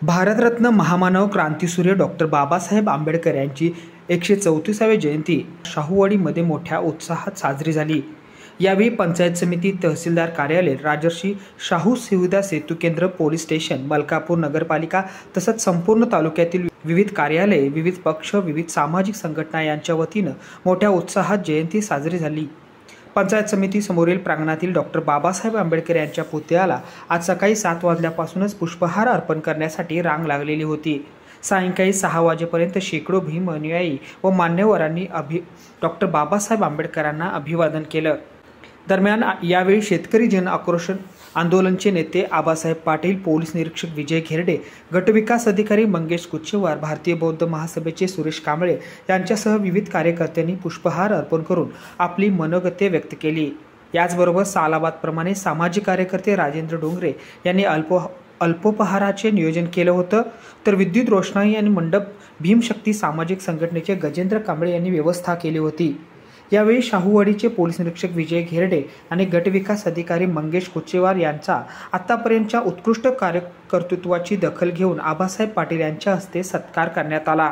भारतरत्न महामानव क्रांतीसूर्य डॉक्टर बाबासाहेब आंबेडकर यांची 134वी जयंती शाहूवाडीमध्ये मोठ्या उत्साहात साजरी झाली। यावेळी पंचायत समिती, तहसीलदार कार्यालय, राजर्षी शाहू सुविधा सेतू केंद्र, पोलीस स्टेशन, मलकापूर नगरपालिका तसंच संपूर्ण तालुक्यातील विविध कार्यालये, विविध पक्ष, विविध सामाजिक संघटना यांच्या वतीनं मोठ्या उत्साहात जयंती साजरी झाली। पंचायत समिती समोरील प्रांगणातील डॉक्टर बाबासाहेब आंबेडकर यांच्या पुतळ्याला आज सकाळी 7 वाजल्यापासूनच पुष्पहार अर्पण करण्यासाठी रांग लागलेली होती। सायंकाळी 6 वाजेपर्यंत शेकडो भीम अनुयायी व मान्यवरांनी डॉक्टर बाबासाहेब आंबेडकरांना अभिवादन केलं। दरम्यान यावेळी शेतकरी जन आक्रोश आंदोलनचे नेते आबासाहेब पाटील, पोलीस निरीक्षक विजय घेरडे, गटविकास अधिकारी मंगेश कुचेवार, भारतीय बौद्ध महासभेचे सुरेश कांबळे यांच्यासह विविध कार्यकर्त्यांनी पुष्पहार अर्पण करून आपली मनोगते व्यक्त केली। याचबरोबर सालाबादप्रमाणे सामाजिक कार्यकर्ते राजेंद्र डोंगरे यांनी अल्पोपहाराचे नियोजन केलं होतं, तर विद्युत रोषणाई आणि मंडप भीमशक्ती सामाजिक संघटनेचे गजेंद्र कांबळे यांनी व्यवस्था केली होती। यावेळी शाहूवाडीचे पोलीस निरीक्षक विजय घेरडे आणि गटविकास अधिकारी मंगेश कुचेवार यांचा आतापर्यंतच्या उत्कृष्ट कार्यकर्तृत्वाची दखल घेऊन आबासाहेब पाटील यांच्या हस्ते सत्कार करण्यात आला।